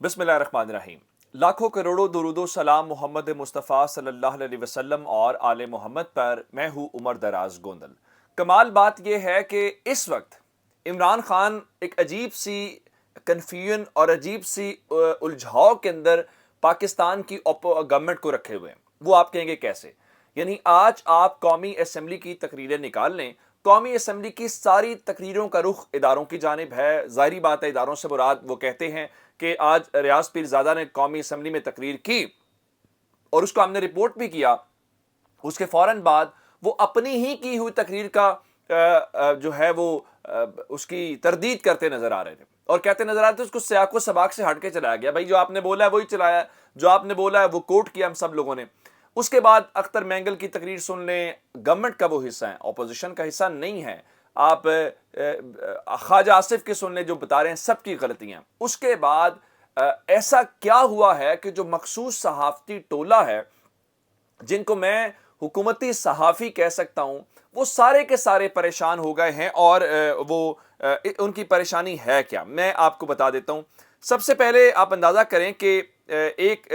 बिस्मिल्लाहिर्रहमानिर्रहीम। लाखों करोड़ों दुरूदो सलाम मोहम्मद मुस्तफ़ा सल्लल्लाहु अलैहि वसल्लम और आले मोहम्मद पर। मैं हूँ उमर दराज गोंदल। कमाल बात यह है कि इस वक्त इमरान खान एक अजीब सी कन्फ्यूजन और अजीब सी उलझाव के अंदर पाकिस्तान की गवर्नमेंट को रखे हुए हैं। वो आप कहेंगे कैसे? यानी आज आप कौमी असम्बली की तकरीरें निकाल लें, कौमी असम्बली की सारी तकरीरों का रुख इदारों की जानिब है। ज़ाहिरी बात है, इदारों से मुराद वो कहते हैं कि आज रियाज पीरज़ादा ने कौमी असम्बली में तकरीर की और उसको हमने रिपोर्ट भी किया। उसके फ़ौरन बाद वो अपनी ही की हुई तकरीर का जो है वो उसकी तरदीद करते नजर आ रहे थे और कहते नजर आ रहे थे उसको सियाको सबाक से हट के चलाया गया। भाई जो आपने बोला है वही चलाया, जो आपने बोला है वो कोट किया हम सब लोगों ने। उसके बाद अख्तर मैंगल की तकरीर सुन लें, गवर्नमेंट का वो हिस्सा है, अपोजिशन का हिस्सा नहीं है। आप ख्वाजा आसिफ के सुन लें, जो बता रहे हैं सबकी गलतियां। उसके बाद ऐसा क्या हुआ है कि जो मखसूस सहाफ़ती टोला है, जिनको मैं हुकूमती सहाफ़ी कह सकता हूं, वो सारे के सारे परेशान हो गए हैं। और वो उनकी परेशानी है क्या, मैं आपको बता देता हूं। सबसे पहले आप अंदाज़ा करें कि एक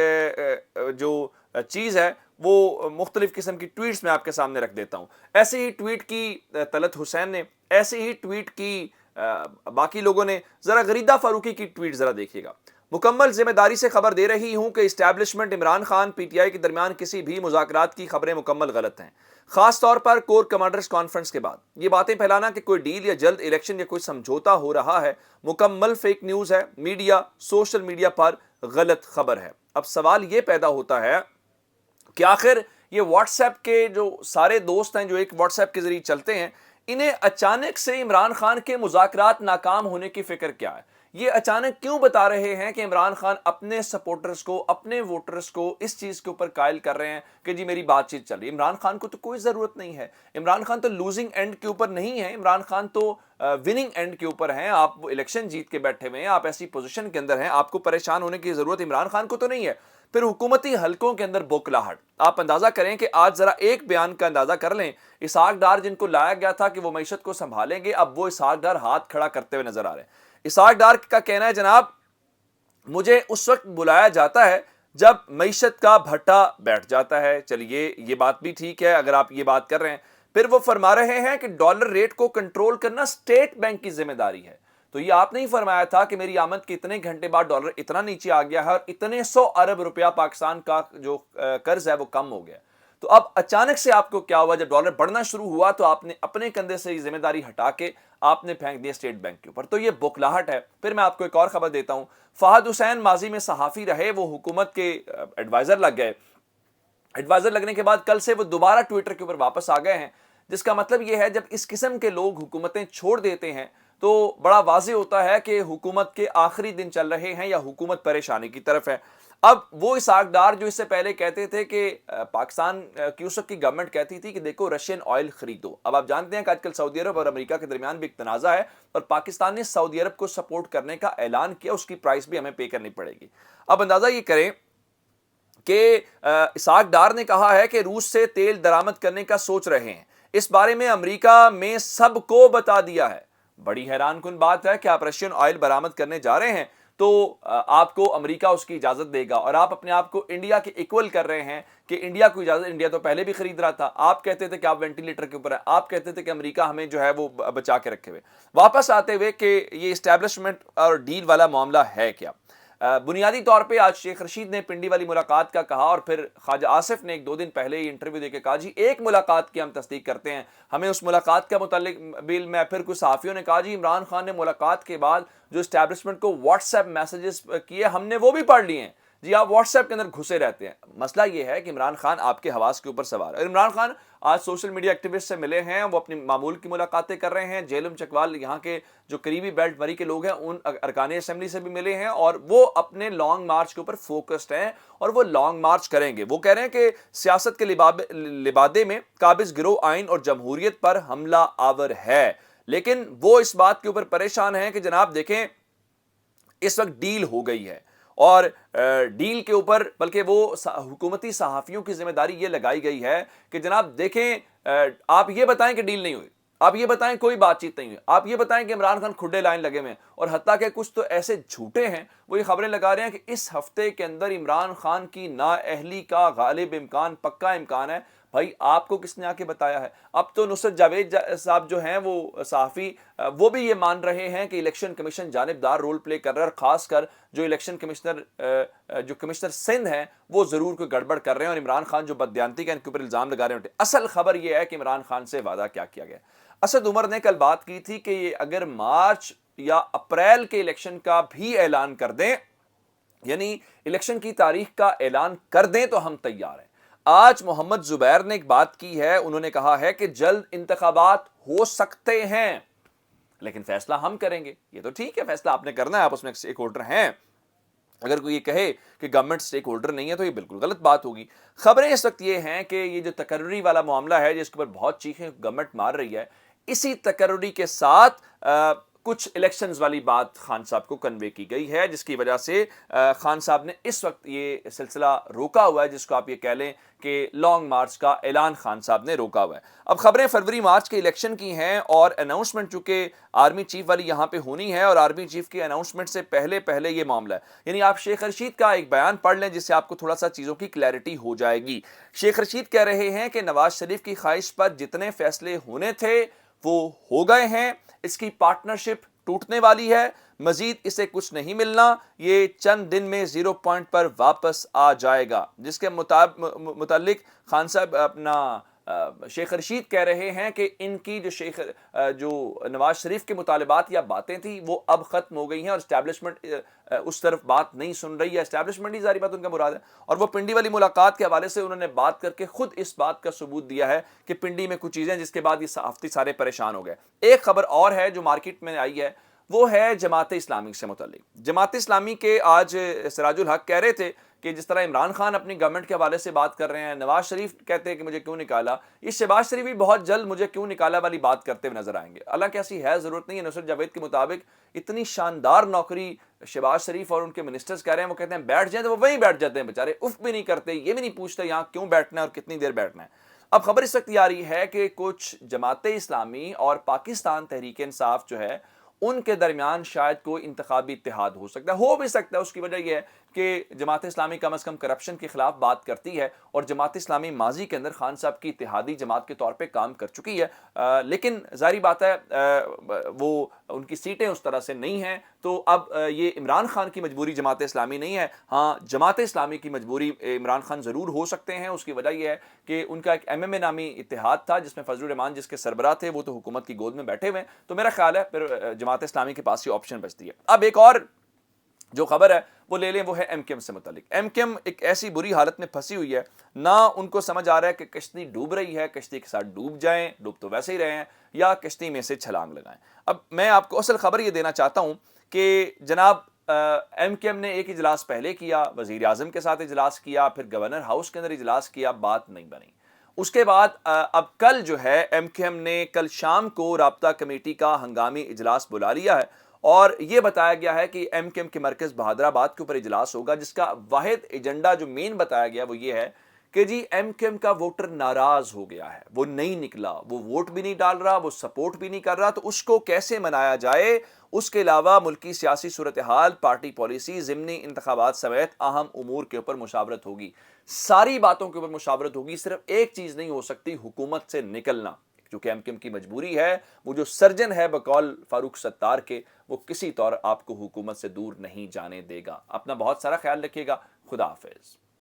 जो चीज़ है वो मुख्तलिफ किस्म की ट्वीट्स मैं आपके सामने रख देता हूँ। ऐसे ही ट्वीट की तलत हुसैन ने, ऐसे ही ट्वीट की बाकी लोगों ने। ज़रा गरीदा फारूकी की ट्वीट ज़रा देखिएगा। मुकम्मल जिम्मेदारी से खबर दे रही हूँ कि इस्टेब्लिशमेंट इमरान खान पीटीआई के दरमियान किसी भी मुज़ाकरात की खबरें मुकम्मल गलत हैं। खास तौर पर कोर कमांडर्स कॉन्फ्रेंस के बाद ये बातें फैलाना कि कोई डील या जल्द इलेक्शन या कोई समझौता हो रहा है, मुकम्मल फेक न्यूज़ है। मीडिया, सोशल मीडिया पर गलत खबर है। अब सवाल ये पैदा होता है कि आखिर ये व्हाट्सएप के जो सारे दोस्त हैं जो एक व्हाट्सएप के जरिए चलते हैं, इन्हें अचानक से इमरान खान के मुज़ाकरात नाकाम होने की फिक्र क्या है? ये अचानक क्यों बता रहे हैं कि इमरान खान अपने सपोर्टर्स को, अपने वोटर्स को इस चीज़ के ऊपर कायल कर रहे हैं कि जी मेरी बातचीत चल रही है? इमरान खान को तो कोई ज़रूरत नहीं है। इमरान खान तो लूजिंग एंड के ऊपर नहीं है, इमरान खान तो विनिंग एंड के ऊपर हैं। आप इलेक्शन जीत के बैठे हुए हैं, आप ऐसी पोजीशन के अंदर हैं, आपको परेशान होने की ज़रूरत इमरान खान को तो नहीं है। फिर हुकूमती हलकों के अंदर बौखलाहट। आप अंदाजा करें कि आज जरा एक बयान का अंदाजा कर लें। इसहाक डार जिनको लाया गया था कि वो मईशत को संभालेंगे, अब वो इसहाक डार हाथ खड़ा करते हुए नजर आ रहे हैं। इसहाक डार का कहना है, जनाब मुझे उस वक्त बुलाया जाता है जब मईशत का भट्टा बैठ जाता है। चलिए ये बात भी ठीक है अगर आप ये बात कर रहे हैं। फिर वो फरमा रहे हैं कि डॉलर रेट को कंट्रोल करना स्टेट बैंक की जिम्मेदारी है। तो ये आपने ही फरमाया था कि मेरी आमद के इतने घंटे बाद डॉलर इतना नीचे आ गया है और इतने 100 अरब रुपया पाकिस्तान का जो कर्ज है वो कम हो गया। तो अब अचानक से आपको क्या हुआ? जब डॉलर बढ़ना शुरू हुआ तो आपने अपने कंधे से जिम्मेदारी हटा के आपने फेंक दिया स्टेट बैंक के ऊपर। तो ये बौखलाहट है। फिर मैं आपको एक और खबर देता हूं। फहद हुसैन माजी में सहाफी रहे, वो हुकूमत के एडवाइजर लग गए। एडवाइजर लगने के बाद कल से वो दोबारा ट्विटर के ऊपर वापस आ गए हैं। जिसका मतलब ये है जब इस किस्म के लोग हुकूमतें छोड़ देते हैं तो बड़ा वाज़ेह होता है कि हुकूमत के आखिरी दिन चल रहे हैं या हुकूमत परेशानी की तरफ है। अब वो इसहाक डार जो इससे पहले कहते थे कि पाकिस्तान की उस वक्त की गवर्नमेंट कहती थी कि देखो रशियन ऑयल खरीदो। अब आप जानते हैं कि आजकल सऊदी अरब और अमेरिका के दरमियान भी एक तनाज़ा है और पाकिस्तान ने सऊदी अरब को सपोर्ट करने का ऐलान किया, उसकी प्राइस भी हमें पे करनी पड़ेगी। अब अंदाज़ा ये करें कि इसहाक डार ने कहा है कि रूस से तेल दरामद करने का सोच रहे हैं। इस बारे में अमेरिका में सबको बता दिया है। बड़ी हैरान कुन बात है कि आप रशियन ऑयल बरामद करने जा रहे हैं तो आपको अमेरिका उसकी इजाजत देगा और आप अपने आप को इंडिया के इक्वल कर रहे हैं कि इंडिया को इजाजत। इंडिया तो पहले भी खरीद रहा था। आप कहते थे कि आप वेंटिलेटर के ऊपर है, आप कहते थे कि अमेरिका हमें जो है वो बचा के रखे हुए। वापस आते हुए कि ये इस्टेब्लिशमेंट और डील वाला मामला है क्या। बुनियादी तौर पे आज शेख रशीद ने पिंडी वाली मुलाकात का कहा और फिर ख्वाजा आसिफ ने एक दो दिन पहले ही इंटरव्यू देके कहा जी एक मुलाकात की हम तस्दीक करते हैं, हमें उस मुलाकात का मुतालिक बिल में। फिर कुछ सहाफ़ियों ने कहा जी इमरान खान ने मुलाकात के बाद जो इस्टेब्लिशमेंट को व्हाट्सएप मैसेजेस किए हमने वो भी पढ़ लिए हैं। जी आप व्हाट्सएप के अंदर घुसे रहते हैं। मसला ये है कि इमरान खान आपके हवास के ऊपर सवार है। इमरान खान आज सोशल मीडिया एक्टिविस्ट से मिले हैं, वो अपनी मामूल की मुलाकातें कर रहे हैं। जेलम चकवाल यहाँ के जो करीबी बेल्ट मरी के लोग हैं उन अरकान असेंबली से भी मिले हैं और वो अपने लॉन्ग मार्च के ऊपर फोकस्ड हैं और वो लॉन्ग मार्च करेंगे। वो कह रहे हैं कि सियासत के लिबादे में काबिज गिरोह आइन और जमहूरियत पर हमला आवर है, लेकिन वो इस बात के ऊपर परेशान हैं कि जनाब देखें इस वक्त डील हो गई है और डील के ऊपर बल्कि वो हुकूमती सहाफ़ियों की जिम्मेदारी ये लगाई गई है कि जनाब देखें आप ये बताएं कि डील नहीं हुई। آپ یہ بتائیں کوئی بات چیت نہیں ہے، آپ یہ بتائیں کہ عمران خان کھڈے لائن لگے ہوئے ہیں، اور حتیٰ کہ کچھ تو ایسے جھوٹے ہیں وہ یہ خبریں لگا رہے ہیں کہ اس ہفتے کے اندر عمران خان کی نااہلی کا غالب امکان، پکا امکان ہے۔ بھائی آپ کو کس نے آ کے بتایا ہے؟ اب تو نصرت جاوید صاحب جو ہیں وہ صحافی، وہ بھی یہ مان رہے ہیں کہ الیکشن کمیشن جانبدار رول پلے کر رہا ہے، اور خاص کر جو الیکشن کمشنر سندھ ہیں وہ ضرور کوئی گڑبڑ کر رہے ہیں، اور عمران خان جو بددیانتی کا ان کے اوپر الزام لگا رہے ہیں۔ اصل خبر یہ ہے کہ عمران خان سے وعدہ کیا کیا گیا۔ اسد عمر نے کل بات کی تھی کہ یہ اگر مارچ یا اپریل کے الیکشن کا بھی اعلان کر دیں، یعنی الیکشن کی تاریخ کا اعلان کر دیں تو ہم تیار ہیں۔ آج محمد زبیر نے ایک بات کی ہے، انہوں نے کہا ہے کہ جلد انتخابات ہو سکتے ہیں لیکن فیصلہ ہم کریں گے۔ یہ تو ٹھیک ہے، فیصلہ آپ نے کرنا ہے، آپ اس میں اسٹیک ہولڈر ہیں۔ اگر کوئی یہ کہے کہ گورنمنٹ سٹیک ہولڈر نہیں ہے تو یہ بالکل غلط بات ہوگی۔ خبریں اس وقت یہ ہیں کہ یہ جو تقرری والا معاملہ ہے جس کے اوپر بہت چیخیں گورنمنٹ مار رہی ہے، اسی تقرری کے ساتھ کچھ الیکشنز والی بات خان صاحب کو کنوے کی گئی ہے، جس کی وجہ سے خان صاحب نے اس وقت یہ سلسلہ روکا ہوا ہے، جس کو آپ یہ کہہ لیں کہ لانگ مارچ کا اعلان خان صاحب نے روکا ہوا ہے۔ اب خبریں فروری مارچ کے الیکشن کی ہیں، اور اناؤنسمنٹ چونکہ آرمی چیف والی یہاں پہ ہونی ہے، اور آرمی چیف کی اناؤنسمنٹ سے پہلے یہ معاملہ ہے۔ یعنی آپ شیخ رشید کا ایک بیان پڑھ لیں جس سے آپ کو تھوڑا سا چیزوں کی کلیئرٹی ہو جائے گی۔ شیخ رشید کہہ رہے ہیں کہ نواز شریف کی خواہش پر جتنے فیصلے ہونے تھے وہ ہو گئے ہیں، اس کی پارٹنرشپ ٹوٹنے والی ہے، مزید اسے کچھ نہیں ملنا، یہ چند دن میں 0 پوائنٹ پر واپس آ جائے گا۔ جس کے متعلق خان صاحب شیخ رشید کہہ رہے ہیں کہ ان کی جو نواز شریف کے مطالبات یا باتیں تھیں وہ اب ختم ہو گئی ہیں، اور اسٹیبلشمنٹ اس طرف بات نہیں سن رہی ہے۔ اسٹیبلشمنٹ ہی ظاہری بات ان کا مراد ہے، اور وہ پنڈی والی ملاقات کے حوالے سے انہوں نے بات کر کے خود اس بات کا ثبوت دیا ہے کہ پنڈی میں کچھ چیزیں جس کے بعد یہ صحافتی سارے پریشان ہو گئے۔ ایک خبر اور ہے جو مارکیٹ میں آئی ہے، وہ ہے جماعت اسلامی سے متعلق۔ جماعت اسلامی کے آج سراج الحق کہہ رہے تھے کہ جس طرح عمران خان اپنی گورنمنٹ کے حوالے سے بات کر رہے ہیں، نواز شریف کہتے ہیں کہ مجھے کیوں نکالا، یہ شہباز شریف بھی بہت جلد مجھے کیوں نکالا والی بات کرتے ہوئے نظر آئیں گے۔ حالانکہ ایسی ہے ضرورت نہیں ہے۔ نصرت جاوید کے مطابق اتنی شاندار نوکری شہباز شریف اور ان کے منسٹرز کہہ رہے ہیں، وہ کہتے ہیں بیٹھ جائیں تو وہ وہیں بیٹھ جاتے ہیں بیچارے، اف بھی نہیں کرتے، یہ بھی نہیں پوچھتے یہاں کیوں بیٹھنا ہے اور کتنی دیر بیٹھنا ہے۔ اب خبر اس وقت یہ آ رہی ہے کہ کچھ جماعت اسلامی اور پاکستان تحریک انصاف جو ہے ان کے درمیان شاید کوئی انتخابی اتحاد ہو بھی سکتا ہے۔ اس کی وجہ یہ ہے کہ جماعت اسلامی کم از کم کرپشن کے خلاف بات کرتی ہے، اور جماعت اسلامی ماضی کے اندر خان صاحب کی اتحادی جماعت کے طور پہ کام کر چکی ہے، لیکن ظاہری بات ہے وہ ان کی سیٹیں اس طرح سے نہیں ہیں، تو اب یہ عمران خان کی مجبوری جماعت اسلامی نہیں ہے، ہاں جماعت اسلامی کی مجبوری عمران خان ضرور ہو سکتے ہیں۔ اس کی وجہ یہ ہے کہ ان کا ایک ایم اے نامی اتحاد تھا جس میں فضل الرحمان جس کے سربراہ تھے، وہ تو حکومت کی گود میں بیٹھے ہوئے ہیں، تو میرا خیال ہے پھر جماعت اسلامی کے پاس یہ آپشن بچتی ہے۔ اب ایک اور جو خبر ہے وہ لے لیں، وہ ہے ایم کیو ایم سے متعلق۔ ایم کیو ایم ایک ایسی بری حالت میں پھنسی ہوئی ہے، نہ ان کو سمجھ آ رہا ہے کہ کشتی ڈوب رہی ہے، کشتی کے ساتھ ڈوب جائیں، ڈوب تو ویسے ہی رہے ہیں، یا کشتی میں سے چھلانگ لگائیں۔ اب میں آپ کو اصل خبر یہ دینا چاہتا ہوں کہ جناب ایم کیو ایم نے ایک اجلاس پہلے کیا، وزیر اعظم کے ساتھ اجلاس کیا، پھر گورنر ہاؤس کے اندر اجلاس کیا، بات نہیں بنی۔ اس کے بعد اب کل جو ہے ایم کیو ایم نے کل شام کو رابطہ کمیٹی کا ہنگامی اجلاس بلا لیا ہے، اور یہ بتایا گیا ہے کہ ایم کیو ایم کے مرکز بہادر آباد کے اوپر اجلاس ہوگا، جس کا واحد ایجنڈا جو مین بتایا گیا وہ یہ ہے کہ جی ایم کیو ایم کا ووٹر ناراض ہو گیا ہے، وہ نہیں نکلا، وہ ووٹ بھی نہیں ڈال رہا، وہ سپورٹ بھی نہیں کر رہا، تو اس کو کیسے منایا جائے۔ اس کے علاوہ ملکی سیاسی صورتحال، پارٹی پالیسی، ضمنی انتخابات سمیت اہم امور کے اوپر مشاورت ہوگی، ساری باتوں کے اوپر مشاورت ہوگی۔ صرف ایک چیز نہیں ہو سکتی، حکومت سے نکلنا، کیونکہ ایم کیو ایم کی مجبوری ہے، وہ جو سرجن ہے بقول فاروق ستار کے، وہ کسی طور آپ کو حکومت سے دور نہیں جانے دے گا۔ اپنا بہت سارا خیال رکھیے گا، خدا حافظ۔